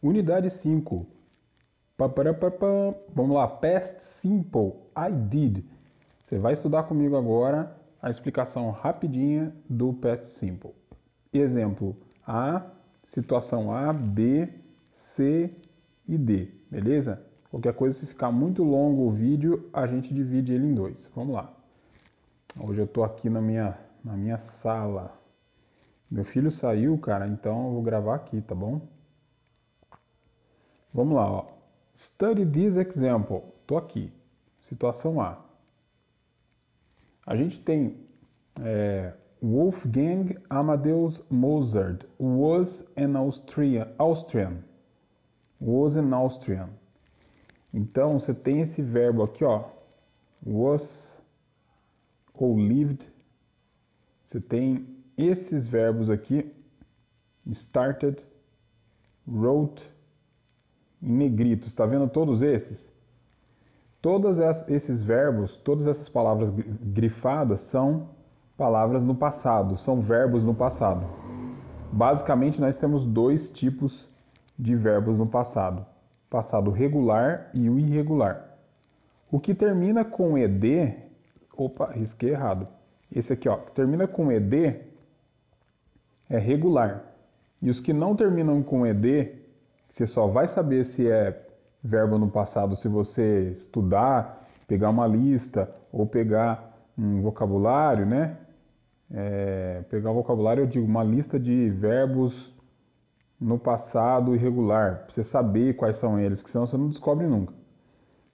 Unidade 5. Vamos lá, past simple, I did. Você vai estudar comigo agora a explicação rapidinha do past simple. Exemplo A, situação A, B, C e D, beleza? Qualquer coisa, se ficar muito longo o vídeo, a gente divide ele em dois. Vamos lá. Hoje eu tô aqui na minha sala. Meu filho saiu, cara, então eu vou gravar aqui, tá bom? Vamos lá, ó. Study this example. Tô aqui. Situação A. A gente tem Wolfgang Amadeus Mozart was an Austrian. Was an Austrian. Então, você tem esse verbo aqui, ó. Was ou lived. Você tem esses verbos aqui. Started, wrote, em negrito. Está vendo todos esses? Todos esses verbos, todas essas palavras grifadas são palavras no passado, são verbos no passado. Basicamente, nós temos dois tipos de verbos no passado. Passado regular e o irregular. O que termina com ed... Opa, risquei errado. Esse aqui, ó, que termina com ed é regular. E os que não terminam com ed, você só vai saber se é verbo no passado se você estudar, pegar uma lista ou pegar um vocabulário, né? Pegar um vocabulário, eu digo, uma lista de verbos no passado irregular, para você saber quais são eles, que senão você não descobre nunca.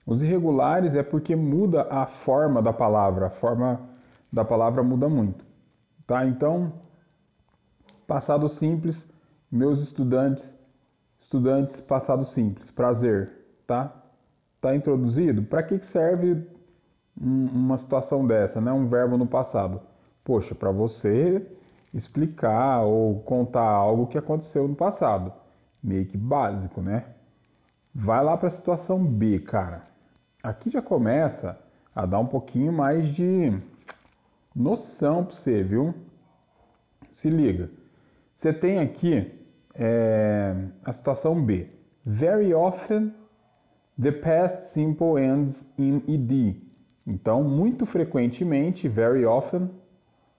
Os irregulares é porque muda a forma da palavra, a forma da palavra muda muito, tá? Então, passado simples, meus estudantes, passado simples, prazer, tá? Tá introduzido? Para que serve uma situação dessa, né? Um verbo no passado? Poxa, para você explicar ou contar algo que aconteceu no passado. Meio que básico, né? Vai lá para a situação B, cara. Aqui já começa a dar um pouquinho mais de noção para você, viu? Se liga. Você tem aqui a situação B. Very often the past simple ends in ed. Então, muito frequentemente, very often,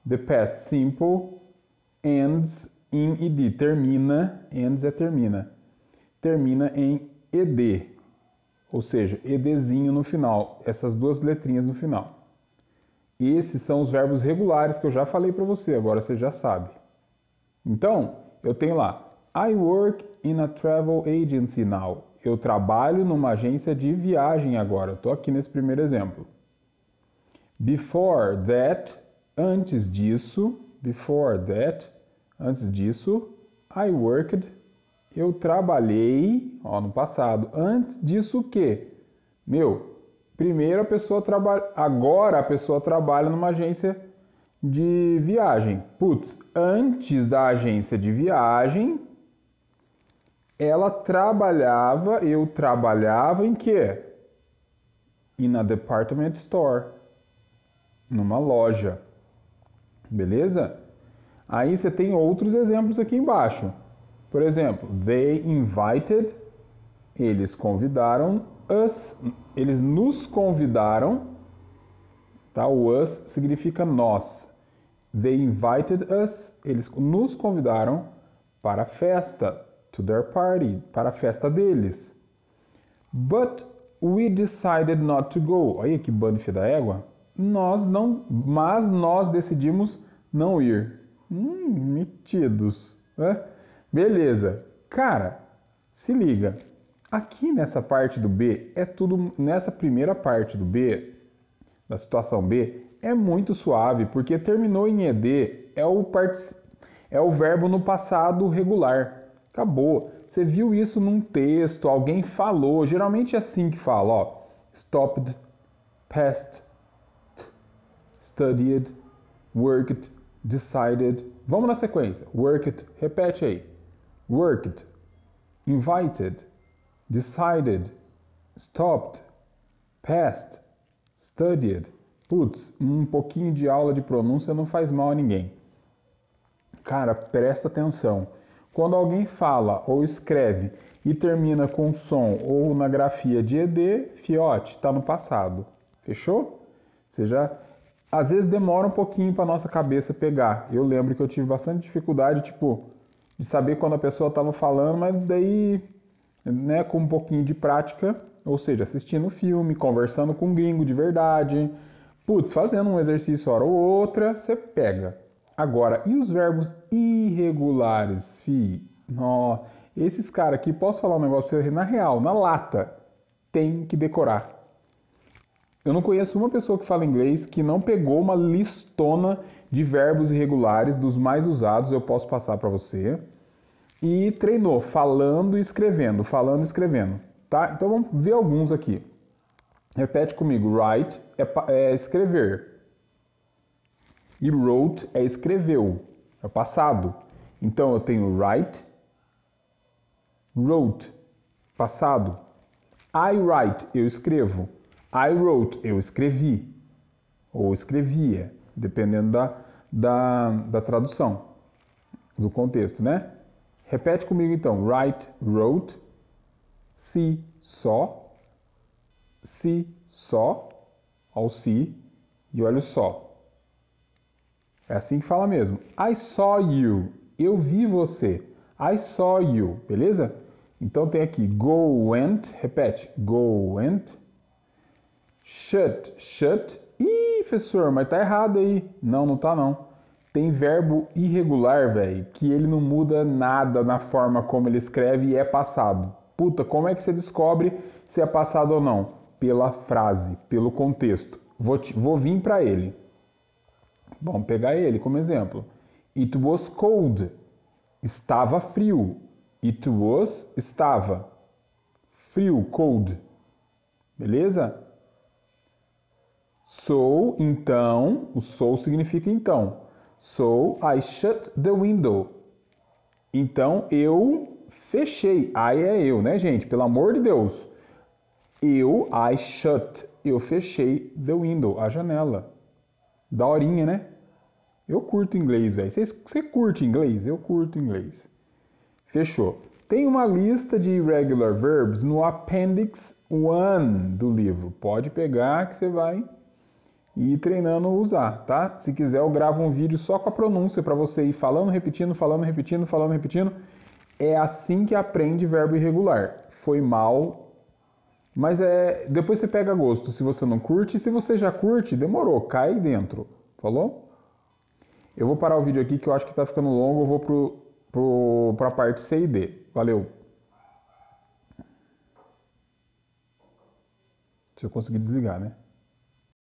the past simple ends in ed. Termina, ends é termina. Termina em ed. Ou seja, edzinho no final. Essas duas letrinhas no final. Esses são os verbos regulares que eu já falei para você, agora você já sabe. Então, eu tenho lá, I work in a travel agency now. Eu trabalho numa agência de viagem agora. Estou aqui nesse primeiro exemplo. Before that, antes disso, I worked, eu trabalhei, ó, no passado. Antes disso o quê? Primeiro a pessoa trabalha, agora a pessoa trabalha numa agência de viagem. Putz, antes da agência de viagem, eu trabalhava em quê? In a department store. Numa loja. Beleza? Aí você tem outros exemplos aqui embaixo. Por exemplo, they invited, eles convidaram us, eles nos convidaram, tá? O us significa nós. They invited us, eles nos convidaram para a festa, to their party, para a festa deles. But we decided not to go. Aí que bando da égua. Mas nós decidimos não ir. Metidos, né? Beleza. Cara, se liga. Aqui nessa parte do B, nessa primeira parte do B, da situação B, é muito suave, porque terminou em ed, é o verbo no passado regular. Acabou. Você viu isso num texto, alguém falou, geralmente é assim que fala, ó. Stopped, passed, studied, worked, decided. Vamos na sequência. Worked, repete aí. Worked, invited, decided, stopped, passed, studied. Putz, um pouquinho de aula de pronúncia não faz mal a ninguém. Cara, presta atenção. Quando alguém fala ou escreve e termina com som ou na grafia de ED, fiote, está no passado. Fechou? Você já... Às vezes demora um pouquinho para nossa cabeça pegar. Eu lembro que eu tive bastante dificuldade, tipo, de saber quando a pessoa estava falando, mas daí, né, com um pouquinho de prática, ou seja, assistindo filme, conversando com um gringo de verdade, putz, fazendo um exercício hora ou outra, você pega. Agora, e os verbos irregulares, fi? Nó, esses caras aqui, posso falar um negócio pra você? Na real, na lata, tem que decorar. Eu não conheço uma pessoa que fala inglês que não pegou uma listona de verbos irregulares, dos mais usados, eu posso passar para você, e treinou falando e escrevendo, tá? Então vamos ver alguns aqui. Repete comigo. Write é escrever. E wrote é escreveu, é passado. Então eu tenho write, wrote, passado. I write, eu escrevo. I wrote, eu escrevi. Ou escrevia, dependendo da tradução, do contexto, né? Repete comigo então. Write, wrote. See, saw. See, saw. Olha o see e olha o saw. É assim que fala mesmo. I saw you. Eu vi você. I saw you. Beleza? Então tem aqui go, went. Repete. Go, went. Shut, shut. Ih, professor, mas tá errado aí. Não, não tá não. Tem verbo irregular, velho, que ele não muda nada na forma como ele escreve e é passado. Puta, como é que você descobre se é passado ou não? Pela frase, pelo contexto. Vou vir para ele. Vamos pegar ele como exemplo. It was cold. Estava frio. It was, estava. Frio, cold. Beleza? So, então, o so significa então. So, I shut the window. Então, eu fechei. I é eu, né, gente? Pelo amor de Deus. I shut. Eu fechei the window, a janela. Daorinha, né? Eu curto inglês, velho. Você curte inglês? Eu curto inglês. Fechou. Tem uma lista de irregular verbs no Appendix 1 do livro. Pode pegar que você vai ir treinando a usar, tá? Se quiser, eu gravo um vídeo só com a pronúncia para você ir falando, repetindo, falando, repetindo, falando, repetindo. É assim que aprende verbo irregular. Foi mal, mas depois você pega gosto. Se você não curte, se você já curte, demorou, cai dentro. Falou? Eu vou parar o vídeo aqui que eu acho que tá ficando longo. Eu vou para a parte C e D. Valeu! Se eu conseguir desligar, né?